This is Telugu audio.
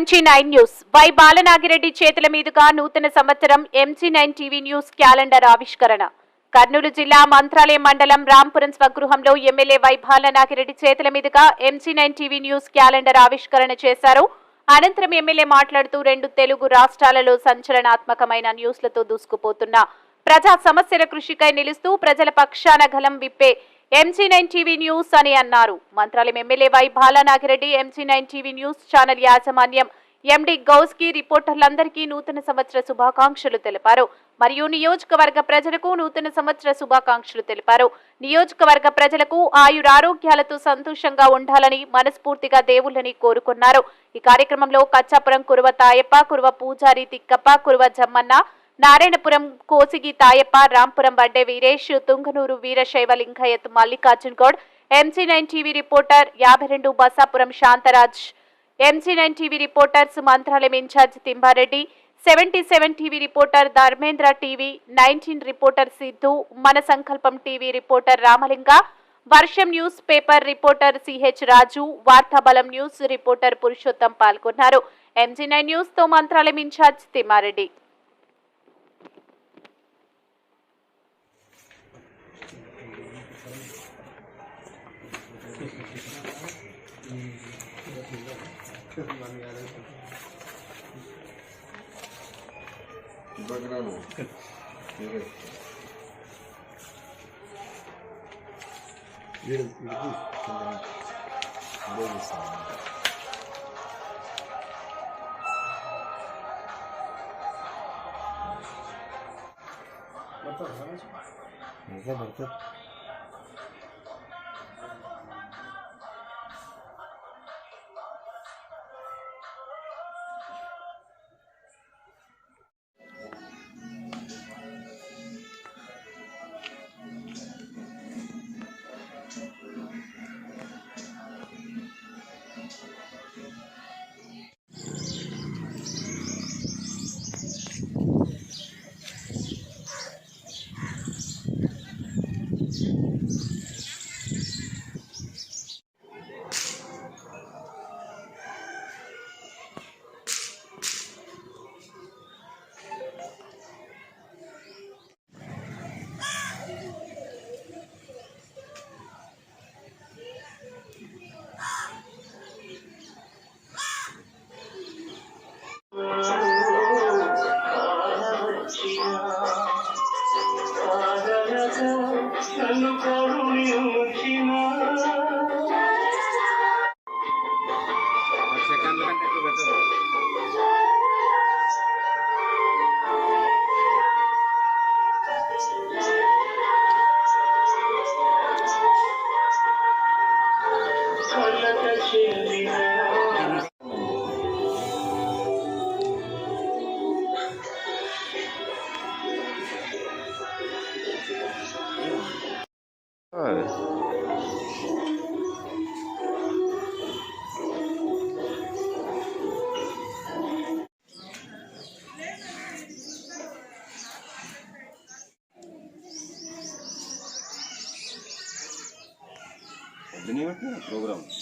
MG9 news. వై బాలనాగిరెడ్డి చేతుల మీదుగా నూతన సంవత్సరం MG9 టీవీ న్యూస్ క్యాలెండర్ ఆవిష్కరణ. కర్నూలు జిల్లా మంత్రాలయం మండలం రాంపురం స్వగృహంలో ఎమ్మెల్యే వై బాలనాగిరెడ్డి చేతుల మీదుగా MG9 టీవీ న్యూస్ క్యాలెండర్ ఆవిష్కరణ చేశారు. అనంతరం ఎమ్మెల్యే మాట్లాడుతూ 2 తెలుగు రాష్ట్రాలలో సంచలనాత్మకమైన న్యూస్లతో దూసుకుపోతున్న ప్రజా సమస్యల కృషికై నిలుస్తూ ప్రజల పక్షాన గలం విప్పే MG9 టీవీ న్యూస్ అని అన్నారు. Mantralayam MLA Y Balanagi Reddy MG9 TV news channel యాజమాన్యం MD గౌస్కి రిపోర్టర్లందరికీ నూతన సంవత్సర శుభాకాంక్షలు తెలిపారు. మరియు నియోజకవర్గ ప్రజలకు నూతన సంవత్సర శుభాకాంక్షలు తెలిపారు. నియోజకవర్గ ప్రజలకు ఆయురారోగ్యాలతో సంతోషంగా ఉండాలని మనస్ఫూర్తిగా దేవుళ్ళని కోరుకున్నారు. ఈ కార్యక్రమంలో కచ్చాపురం కురువ తాయప్ప, కురువ పూజారి Thikkappa, Kuruva Jammanna, Narayanapuram Kosigi Tayappa, Rampuram Vadde Veeresh, Tunganuru Veerashaiva Lingayat Mallikarjun Goud, MG9 TV reporter 52 Basapuram Shantaraj, MG9 TV reporters Mantralayam in charge Thimbareddy, 77 TV reporter Dharmendra, TV 19 reporter Siddhu, Mana Sankalpam TV reporter Ramalinga, Varsham newspaper reporter CH Raju, Vartabalam news reporter Purushottam పాల్గొన్నారు. MG9 న్యూస్ తో మంత్రాలయం ఇన్ఛార్జ్ తిమ్మారెడ్డి. प्रोग्राम